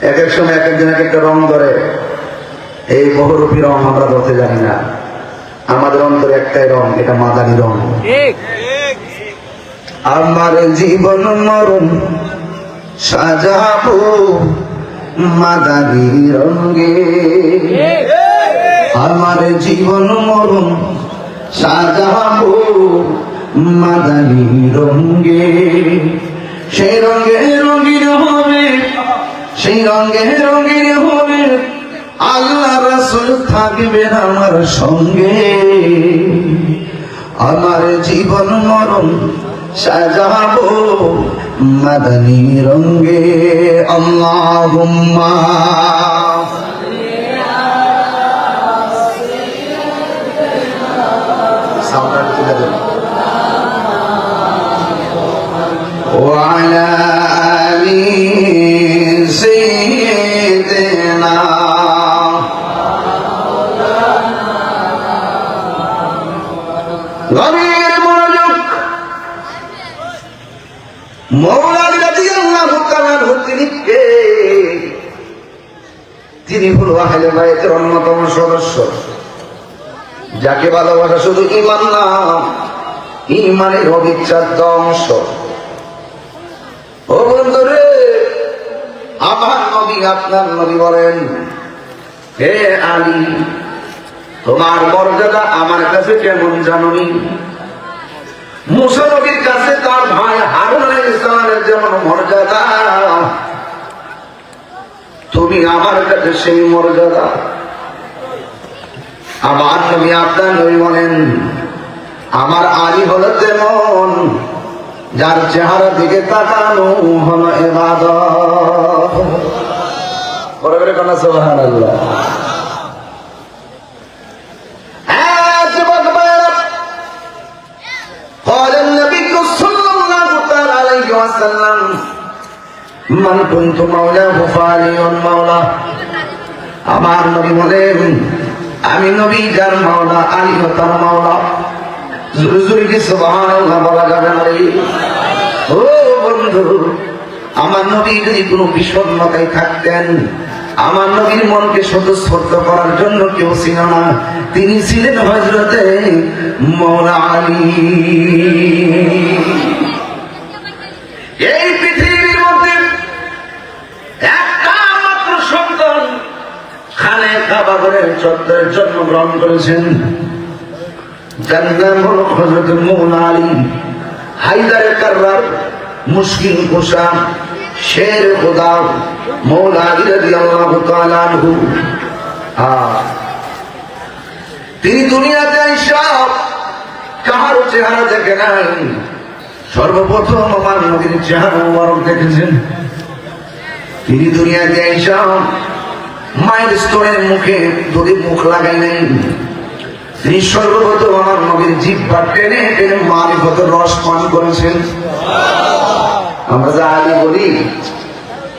এক এক সময় এক একজন এক একটা রং ধরে। এই বহুরূপী রং আমরা ধরতে জানি না। আমাদের অন্তরে একটাই রং, এটা মাদানী রং। আমার জীবন মরণ সাজাবো মাদানী রঙে, আমার জীবন মরণ সাজাবো মাদানী রঙে। সেই রঙে রঙিন হবে, সেই রঙে রঙিন হবে, আল্লাহ রাসূল থাকবেন আমার সঙ্গে। আমার জীবন মরণ সাজাবো মাদানী রঙে। আল্লাহুম্মা ওয়া আলা আলি সাইয়্যিদিনা। গভীর মনোযোগ। মওলা আলী রাদিয়াল্লাহু তাআলা তিনি কে? তিনি হলো আহলে বাইতের অন্যতম সদস্য, যাকে ভালোবাসা শুধু ঈমান না, ঈমানের অবিচ্ছেদ্য অংশ। ও বন্ধুরে, আমার নবী আপনার নবী বলেন, হে আলী, তোমার মর্যাদা আমার কাছে কেমন জানোনি? মুসা নবীর কাছে তার ভাই হারুন আলাইহিস সালামের যেমন মর্যাদা, তুমি আমার কাছে সেই মর্যাদা। আমার নবী আপনার নবী বলেন, আমার আলী হলো তেমন যার চেহারা দিকে তাকানো হলো ইবাদত। বড় করে কোন সুবহানাল্লাহ। قال النبي صلى الله عليه وسلم من كنت مولاه فعلي مولاه। আমার নবী বলেন, আমি নবী যার মাওলা, আলী তার মাওলা। জোরে জোরে কি সুবহানাল্লাহ বলা যাবে না? ও বন্ধু, আমার নবী যদি কোনো বিষণ্ণতায় থাকতেন, আমার নবীর মনকে স্বতঃস্ফূর্ত করার জন্য কেউ ছিল না, তিনি ছিলেন হযরতে মাওলা আলী। এই পৃথিবীর মধ্যে একটা মাত্র সন্তান খানে কাবা ঘরের চত্বরে জন্মগ্রহণ করেছেন, যার নাম হলো হযরত মাওলা আলী। হায়দারে কাররার, মুশকিল কুশা, শের খোদা মাওলা আলী রাদিয়াল্লাহু তাআলা আনহু। তিনি দুনিয়াতে আইসা কাহার চেহারা দেখে নাই, সর্বপ্রথম আমার নবীর চেহারা মুবারক দেখেছেন। তিনি দুনিয়াতে আইসা মায়ের স্তনের মুখে যদি মুখ লাগাই নাই, তিনি সর্বপ্রথম আমার নবীর জিহ্বা টেনে টেনে মারিফতের রস পান করেছেন। আমরা যা আলী বলি,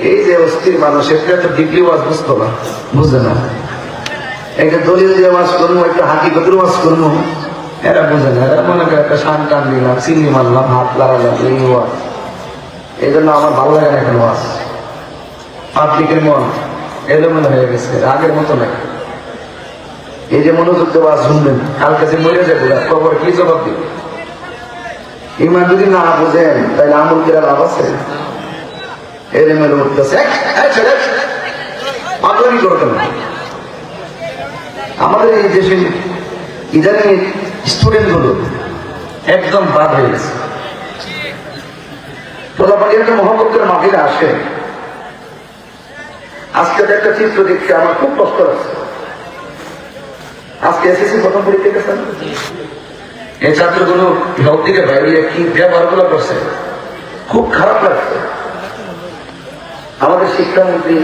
এই যে অস্থির মানুষ, এটা তো ডিগ্রি ওয়াজ বুঝতো না, বুঝে না। একটা দলিল দিয়ে ওয়াজ করবো, একটা হাকিকতের ওয়াজ করবো, এরা বুঝে না। এরা মনে করে একটা শান টান দিলাম, চিনি মারলাম, হাত লাগালাম, এই ওয়াজ। এই জন্য আমার ভালো লাগে না এখন ওয়াজ। পাবলিকের মন এলোমেলো হয়ে গেছে, আগের মতো নাই। এই যে মনোযোগ দিয়ে ওয়াজ শুনবেন, কালকে যে মরে যাবে কবর কি জবাব দিবে? ইমান যদি না বুঝেন তাহলে আমল কিরা লাভ আছে? এলোমেলো উঠতেছে, পাগলামি করতেন না। আমাদের এই দেশে ইদানিং স্টুডেন্ট গুলো একদম বাদ হয়ে গেছে। তোলাপাটি একটা মহব্বতের মাটিতে আসে। আজকে একটা চিত্র দেখতে আমার খুব কষ্ট আছে। আজকে এসএসসি প্রথম পরীক্ষা গেছেন, এই ছাত্রগুলো ভোট দিকে বাইরে কি ব্যবহারগুলো করছে, খুব খারাপ লাগছে। আমাদের শিক্ষামন্ত্রী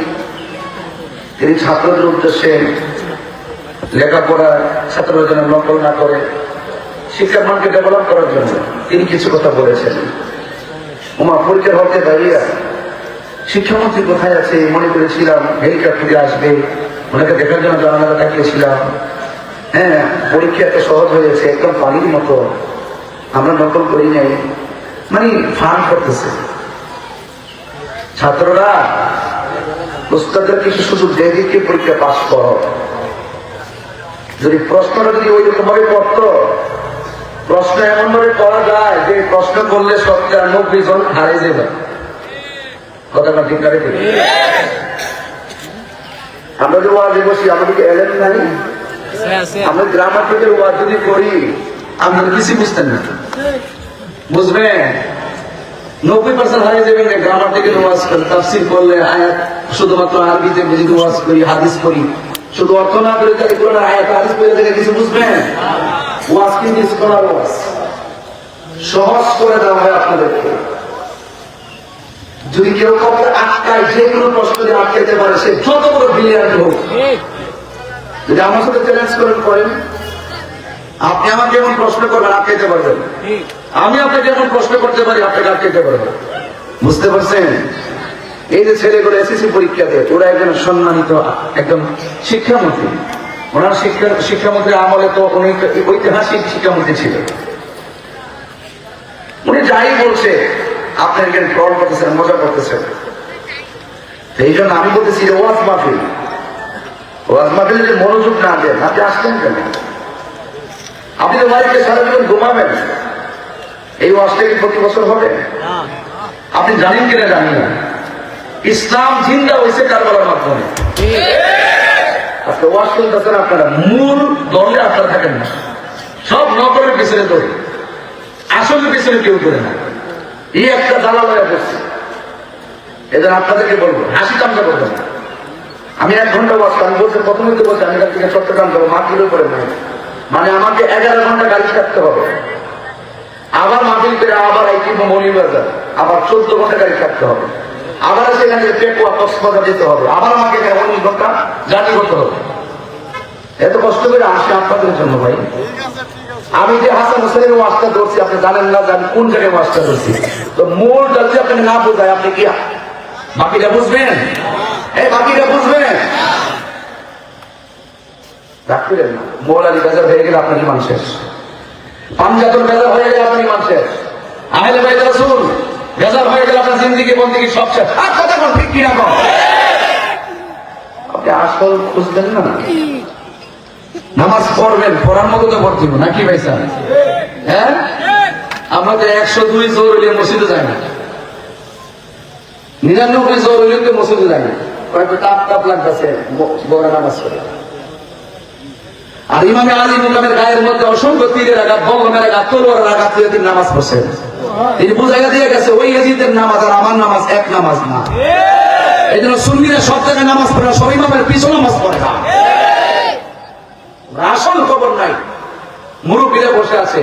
তিনি ছাত্রদের উদ্দেশ্যে লেখাপড়া ছাত্ররা যেন নকল না করে, শিক্ষার মানকে ডেভেলপ করার জন্য তিনি কিছু কথা বলেছেন। পরীক্ষার হতে দাঁড়িয়ে শিক্ষামন্ত্রী কোথায় আছে মনে করেছিলাম, হেলিকপ্টারে আসবে, ওনাকে দেখার জন্য জানালা তাকিয়েছিলাম। হ্যাঁ, পরীক্ষা এত সহজ হয়েছে, একদম পানির মতো, আমরা নকল করি নাই, মানে ফান করতেছে ছাত্ররা। উস্তাদের কিছু সুযোগ দিয়ে দিকে পরীক্ষা পাস করো। যদি প্রশ্নটা যদি ওই রকম ভাবে করতো, প্রশ্ন এমন ভাবে করা যায় যে প্রশ্ন করলে 90 জন হারিয়ে যাবে। কথাটা ঠিক করে দিই। আমরা যে ওয়াজে বসি, আমাদেরকে এলেন নাই, আমরা গ্রামার থেকে ওয়াজ যদি করি, আপনারা কিছু বুঝতেন না, বুঝবেন 90% হারিয়ে যাবেন। গ্রামার থেকে ওয়াজ করে, তাফসীর করলে, আয়াত শুধুমাত্র আরবিতে যদি ওয়াজ করি, হাদিস করি, শুধু অর্থ না করে তাহলে পুরো আয়াত হাদিস করে থেকে কিছু বুঝবেন। ওয়াজ কিন্তু করার ওয়াজ সহজ করে দেওয়া হয় আপনাদেরকে। যদি কেউ কাউকে আটকায়, যে কোনো প্রশ্ন দিয়ে আটকাতে পারে, সে যত বড় ব্রিলিয়ান্ট হোক, যদি আমার সাথে চ্যালেঞ্জ করেন, আপনি আমাকে এমন প্রশ্ন করবেন, আটকাতে পারবেন। আমি আপনাকে এমন প্রশ্ন করতে পারি, আপনাকে আটকাতে পারবেন। বুঝতে পারছেন? এই যে ছেলেগুলো এসএসসি পরীক্ষা দেয়, ওরা একজন সম্মানিত একজন শিক্ষামন্ত্রী। ওনার শিক্ষামন্ত্রী আমলে তো অনেক ঐতিহাসিক শিক্ষামন্ত্রী ছিল। উনি যাই বলছে আপনার এখানে ট্রল করতেছেন, মজা করতেছেন। এই জন্য আমি বলতেছি যে ওয়াজ মাহফিল যদি মনোযোগ না দেন, আপনি আসলেন কেন? আপনি তো বাড়িতে সারা জীবন ঘুমাবেন। এই ওয়াজটা কি প্রতি বছর হবে? আপনি জানেন কিনা জানি না, ইসলাম জিন্দা হয়েছে কারবালার মাধ্যমে। আজকে ওয়াজ শুনতেছেন আপনারা, মূল দণ্ডে আপনারা থাকেন না, সব নকলের পিছনে দৌড়ে, আসলের পিছনে কেউ করে না। এই একটা জ্বালা লয়া করছে। এদের আপনাদেরকে বলবো, হাসি তামসা করবেন না। আমি 1 ঘন্টা ওয়াজ, আমি বলছি প্রথমে তো বলছি আমি এখান থেকে চট্টগ্রাম যাবো, মাহফিলের করে নাই, মানে আমাকে 11 ঘন্টা গাড়ি থাকতে হবে, আবার মাহফিল করে আবার এই কিংবা মৌলিবাজার, আবার 14 ঘন্টা গাড়ি থাকতে হবে, আবার সেখান থেকে পেকুয়া কক্সবাজার যেতে হবে, আবার আমাকে 19 ঘন্টা জার্নি করতে হবে। এত কষ্ট করে আসে আপনাদের জন্য ভাই। আমি যে হাসান হোসেনের ওয়াজটা ধরছি, আপনি জানেন না যে আমি কোন জায়গায় ওয়াজটা ধরছি। তো মূলটা যদি আপনি না বোঝায়, আপনি কি বাকিটা বুঝবেন? এই বাকিটা বুঝবেন? রাখবেন না। মৌলালি বেজার হয়ে গেলে আপনার ইমান শেষ, পাঞ্জাতন বেজার হয়ে গেলে আপনার ইমান শেষ, আহলে বাইত রাসূল বেজার হয়ে গেলে আপনার জিন্দেগি বন্দেগি সব শেষ। আর কথা কোন ঠিক কিনা কম? আপনি আসল খুঁজবেন না, নামাজ পড়বেন, পড়ার মতো তো পড়তে হবে নাকি ভাই স্যার? হ্যাঁ, আমরা তো 102 জোর হইলে মসজিদে যাই না, 99 জোর হইলে তো মসজিদে যাই না, কয়েকটা তাপ লাগতেছে বড় নামাজ পড়ে। আর ইমামে আলী মুকামের গায়ের মধ্যে অসংখ্য তীরের আঘাত, বল্লমের আঘাত, তলোয়ারের আঘাত দিয়ে তিনি নামাজ পড়ছেন। তিনি বুঝাইয়া দিয়ে গেছে ওই ইয়াজিদের নামাজ আর আমার নামাজ এক নামাজ না। এই জন্য সুন্নিরা সব জায়গায় নামাজ পড়ে না, সব ইমামের পিছনে নামাজ পড়ে না। আসল খবর নাই, মুরব্বীরা বসে আছে,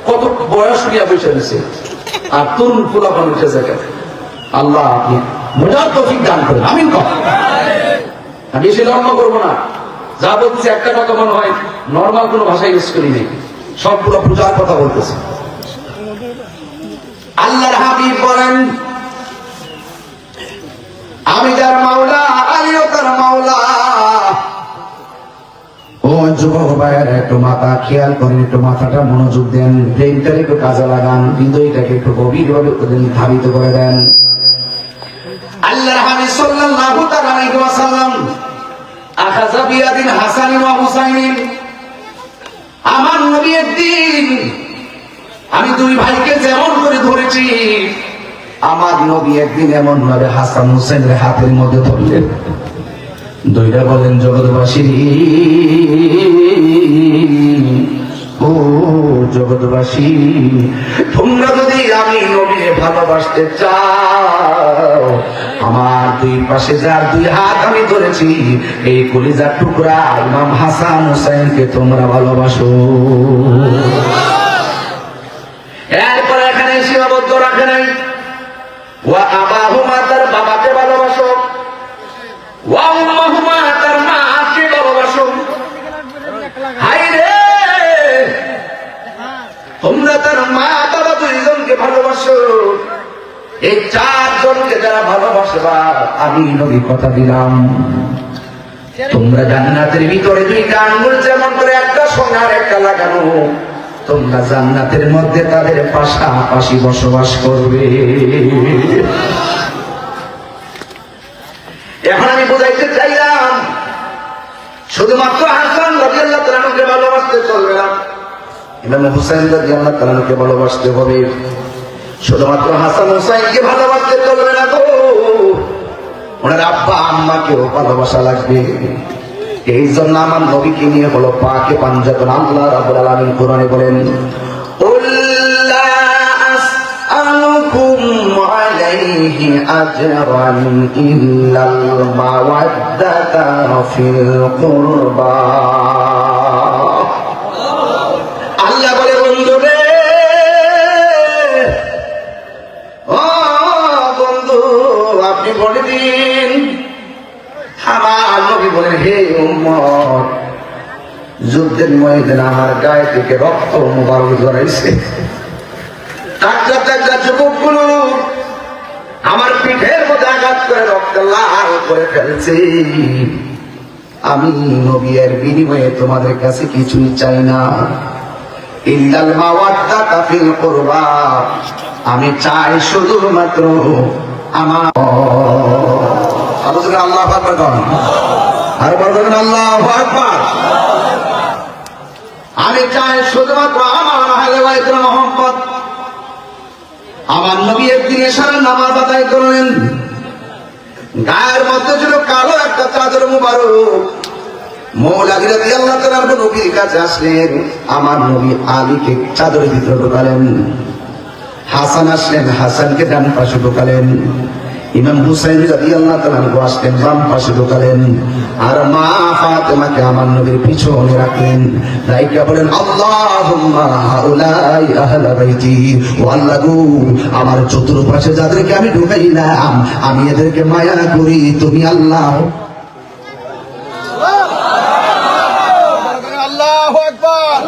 কত বয়স নিয়ে বসে রয়েছে, আর তরুণ পোলাপান উঠে যায়। আল্লাহ আপনি বোঝার তৌফিক দান করেন, আমিন কর। আমি বেশি ধর্ম করবো না, যা বলছি একটা কথা মনে হয় নর্মাল কোন ভাষা ইউজ করি নেই, সবগুলো পূজার কথা বলতেছে। আল্লাহর হাবিব বলেন, আমি যার মাওলা, আমিও তার মাওলা। ও যুবক ভাইয়েরা, একটু মাথা খেয়াল করেন, একটু মাথাটা মনোযোগ দেন, ব্রেনটাকে একটু কাজে লাগান, হৃদয়টাকে একটু গভীরভাবে ধাবিত করে দেন। আল্লাহর হাবিব সাল্লাল্লাহু আলাইহি ওয়াসাল্লাম আখাযা বিয়াদিন হাসান ওয়া হুসাইন, আমার নবী একদিন, আমি 2 ভাইকে যেমন করে ধরেছি, আমার নবী একদিন এমন ভাবে হাসান হুসাইনের হাতের মধ্যে ধরলেন, দুইটা বলেন জগৎবাসী, ও জগৎবাসী, তোমরা যদি আমি নবীকে ভালোবাসতে চাও, আমার 2 পাশে যার 2 হাত আমি ধরেছি, এই কলিজার টুকরা ইমাম হাসান হুসাইনকে তোমরা ভালোবাসো। এরপরে এখানে সীমাবদ্ধ রাখে নাই, ওয়া আবাহুমা, তার বাবাকে ভালোবাসো, ওয়া উম্মাহুমা, তার মাকে ভালোবাসো। হায় রে, তোমরা তার মা বাবা 2 জনকে ভালোবাসো। এই 4 জনকে যারা ভালোবাসবা, আমি নবী কথা দিলাম, তোমরা জান্নাতের ভিতরে 2টা আঙ্গুল যেমন করে একটা সোনার একটা লাগানো, তোমরা জান্নাতের মধ্যে তাদের পাশাপাশি বসবাস করবে। এখন আমি বোঝাইতে চাইলাম শুধুমাত্র হাসান রাদিয়াল্লাহু তাআলা আনহুকে ভালোবাসতে চলবে না, ইমাম হুসাইন রাদিয়াল্লাহু তাআলা আনহুকে ভালোবাসতে হবে। শুধুমাত্র হাসান হুসাইনকে ভালোবাসতে চলবে না গো, ওনার আব্বা আম্মাকেও ভালোবাসা লাগবে। এই জন্য আমার নবীকে নিয়ে হলো পাকে পাঞ্জাতন। আল্লাহ রাব্বুল আলামিন কোরআনে বলেন, উল্লা আসআলুকুম আলাইহি আজরান ইল্লাল মাওয়াদ্দাতা ফিল কুরবা। আল্লাহ বলে, বন্ধু রে, ও বন্ধু আপনি বলে দিন। আমার নবী বলেন, হে উম্মত, যুদ্ধের ময়দানে আমার গায়ে থেকে রক্ত মুবারক ঝরাইছে। টাকলা টাকলা যুবকগুলো আমার পিঠের মধ্যে আঘাত করে রক্ত লাল করে ফেলছে। আমি নবী এর বিনিময়ে তোমাদের কাছে কিছুই চাই না, ইল্লাল মাওয়াদ্দাতা ফিল কুরবা। আমি চাই শুধুমাত্র আমার আল্লাহু আকবার করেন, আর বলবেন আল্লাহু আকবার। আমি চাই শুধুমাত্র আমার আহলে বাইতের মহব্বত। আমার নবী একদিন এশার নামাজ আদায় করলেন, গায়ের মধ্যে ছিল কালো একটা চাদর মুবারক। মৌলানা রাদিয়াল্লাহু তাআলা নবীর কাছে আসলেন, আমার নবী আলীকে চাদরের ভিতরে ঢোকালেন। হাসান আসলেন, হাসানকে ডান পাশে ঢোকালেন। ইমাম হুসাইন রাদিয়াল্লাহু তাআলা আসলেন, বাম পাশে ঢোকালেন। আর মা ফাতেমাকে আমার নবীর পিছনে রাখলেন। রাইকা বলেন, আল্লাহুম্মা হাউলাই আহলা বাইতি। ও আল্লাহ গো, আমার চতুর্পাশে যাদেরকে আমি ঢুকাইলাম, আমি এদেরকে মায়া করি, তুমি আল্লাহ। আল্লাহু আকবার।